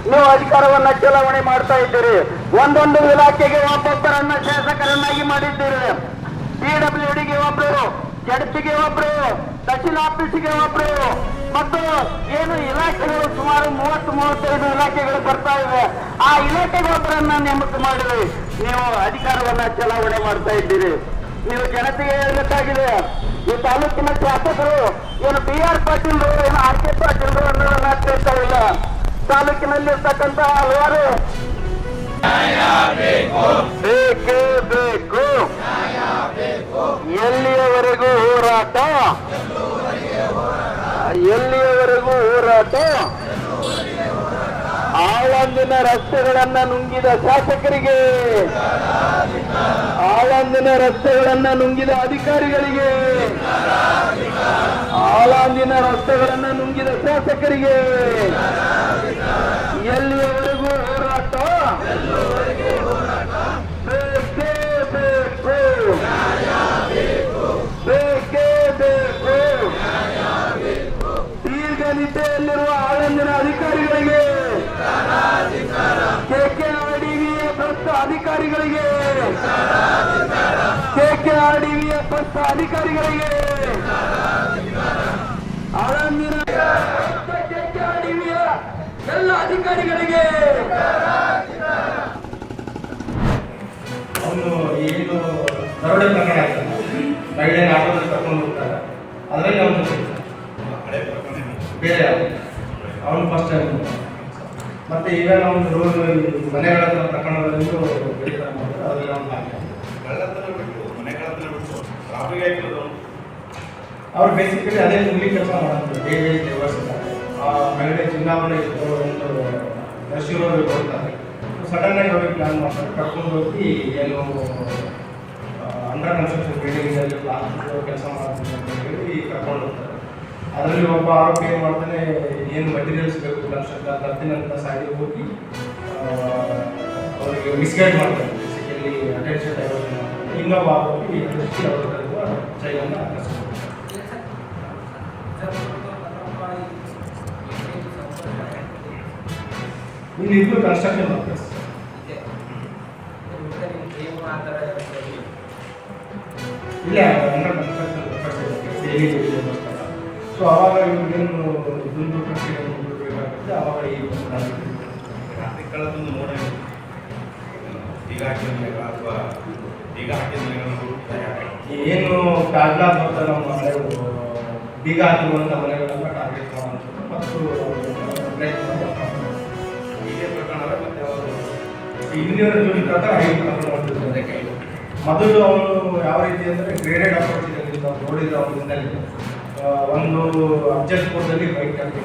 ನೀವು ಅಧಿಕಾರವನ್ನ ಚಲಾವಣೆ ಮಾಡ್ತಾ ಇದ್ದೀರಿ. ಒಂದೊಂದು ಇಲಾಖೆಗೆ ಒಬ್ಬೊಬ್ಬರನ್ನ ಶಾಸಕರನ್ನಾಗಿ ಮಾಡಿದ್ದೀರಿ. PWDಗೆ ಒಬ್ರು, ಜಡ್ಪಿಗೆ ಒಬ್ರು, ತಹಶೀಲ್ ಆಫೀಸಿಗೆ ಒಬ್ರು, ಮತ್ತು ಏನು ಇಲಾಖೆಗಳು ಸುಮಾರು 30-35 ಇಲಾಖೆಗಳು ಬರ್ತಾ ಇವೆ. ಆ ಇಲಾಖೆಗೆ ಒಬ್ಬರನ್ನ ನೇಮಕ ಮಾಡಿ ನೀವು ಅಧಿಕಾರವನ್ನ ಚಲಾವಣೆ ಮಾಡ್ತಾ ಇದ್ದೀರಿ. ನೀವು ಜನತೆಗೆ ಹೇಳಬೇಕಾಗಿದೆ, ಈ ತಾಲೂಕಿನ ಶಾಸಕರು ಏನು BR ಪಾಟೀಲ್ ಏನು RK ಪಾಟೀಲ್ ಅನ್ನೋದನ್ನ ಕೇಳ್ತಾ ಇಲ್ಲ. ತಾಲೂಕಿನಲ್ಲಿರ್ತಕ್ಕಂಥ ಹಲವಾರು ಬೇಕೇ ಬೇಕು, ಎಲ್ಲಿಯವರೆಗೂ ಹೋರಾಟ, ಎಲ್ಲಿಯವರೆಗೂ ಹೋರಾಟ. ಆಳಂದಿನ ರಸ್ತೆಗಳನ್ನ ನುಂಗಿದ ಶಾಸಕರಿಗೆ, ಆಳಂದಿನ ರಸ್ತೆಗಳನ್ನ ನುಂಗಿದ ಅಧಿಕಾರಿಗಳಿಗೆ, ಆಳಂದಿನ ರಸ್ತೆಗಳನ್ನ ನುಂಗಿದ ಶಾಸಕರಿಗೆ ಎಲ್ಲಿಯವರೆಗೂ ಹೋರಾಟ, ಬೇಕೇ ಬೇಕು, ಬೇಕೇ ಬೇಕು. ದೀರ್ಘ ನಿದ್ದೆಯಲ್ಲಿರುವ ಆಳಂದಿನ ಅಧಿಕಾರಿಗಳಿಗೆ, KKRDVಯ ಭ್ರಷ್ಟ ಅಧಿಕಾರಿಗಳಿಗೆ, KKRDVಯ ಭ್ರಷ್ಟ ಅಧಿಕಾರಿಗಳಿಗೆ, ಆಳಂದಿನ KKRDVಯ ಎಲ್ಲ ಅಧಿಕಾರಿಗಳಿಗೆ. ಅವನು ಏನು ದರೋಡೆ ಪ್ರಕರಣ ಆಗ್ತಾನೆ, ಮಹಿಳೆಯ ಆಟೋದಲ್ಲಿ ಕರ್ಕೊಂಡು ಹೋಗ್ತಾರೆ, ಅದರಲ್ಲಿ ಅವನು ಬೇರೆ ಅವನು ಫಸ್ಟ್ ಟೈಮ್. ಮತ್ತು ಈಗ ನಾವು ರೋಡ್ ಮನೆಗಳ ಪ್ರಕರಣಗಳಲ್ಲೂ ಬೆಳೀತಾರೆ ಮಾಡ್ತಾರೆ, ಅದರಲ್ಲಿ ಅವನು ಅವ್ರು ಬೇಸಿಕಲಿ ಅದೇ ಕೂಲಿ ಕೆಲಸ ಮಾಡ್ತಾರೆ. ಡೈಲಿ ಲೇಬರ್ಸ್ ಮಹಿಳೆ ಚುನಾವಣೆ ಒಂದು ನರ್ಸಿರೋರು ಬರ್ತಾರೆ, ಸಡನ್ನಾಗಿ ಅವ್ರಿಗೆ ಪ್ಲ್ಯಾನ್ ಮಾಡ್ತಾರೆ, ಕರ್ಕೊಂಡು ಹೋಗಿ ಏನು ಅಂಡರ್ ಕನ್ಸ್ಟ್ರಕ್ಷನ್ ಬಿಲ್ಡಿಂಗಲ್ಲಿ ಕೆಲಸ ಮಾಡ್ತಾರೆ ಅಂತ ಹೇಳಿ ಕರ್ಕೊಂಡು ಹೋಗ್ತಾರೆ. ಅದರಲ್ಲಿ ಒಬ್ಬ ಆರೋಪಿ ಏನು ಮಾಡ್ತಾನೆ, ಏನು ಮಟೀರಿಯಲ್ಸ್ ಬೇಕು ಕನ್ಸ್ಟ್ರಕ್ಷನ್ ತರ್ತೀನಂತ ಸಾಗಿ ಹೋಗಿ ಅವರಿಗೆ ಮಿಸ್ಗೈಡ್ ಮಾಡ್ತಾರೆ, ಬೇಸಿಕಲಿ ಅಟೆನ್ಷನ್ ಡೈವರ್ಷನ್ ಮಾಡ್ತಾರೆ. ಇನ್ನೊಬ್ಬ ಆರೋಪಿ ಅವರ ಚೈನನ್ನು ಹಾಕಿಸ್ತಾರೆ. ಇಲ್ಲಿ ಇದು ಕನ್ಸ್ಟ್ರಕ್ಷನ್ ವರ್ಕರ್ಸ್ ಇಲ್ಲ ಅಂಡರ್ ಕನ್ಸ್ಟ್ರಕ್ಷನ್ ವರ್ಕರ್ಸ್. ಸೊ ಅವಾಗ ಇವ್ರಿಗೇನು ದುಂದು ಪ್ರಕ್ರಿಯೆ ಬೇಕಾಗುತ್ತೆ, ಅವಾಗ ಈ ನೋಡಿ ಈಗ ಅಥವಾ ಈಗ ಏನು ಕಾಗ್ಲಾ ಬರ್ತಾರೆ ನಮ್ಮ ಮನೆಗಳು ಬೀಗ ಹಾಕಿರುವಂಥ ಮನೆಗಳೆಲ್ಲ ಟಾರ್ಗೆಟ್ ಮಾಡುವಂಥದ್ದು ಮತ್ತು ಇದೇ ಪ್ರಕರಣ. ಮತ್ತೆ ಅವರು ಇಂಜಿನಿಯರ್ ಜೋಡಿ ಪ್ರಕಾರ 5 ಪ್ರಕರಣ ಮಾಡ್ತಿದ್ದಾರೆ. ಮೊದಲು ಅವನು ಯಾವ ರೀತಿ ಅಂದರೆ ಗ್ರೇಡೆಡ್ ಅಪ್ರೋಚ್ ನೋಡಿದ್ರೆ ಅವನಿಂದ ಒಂದು ಅಬ್ಜೆಕ್ಟ್ಪುರದಲ್ಲಿ ಬೈಕ್ ಹಾಕಿದ್ರು,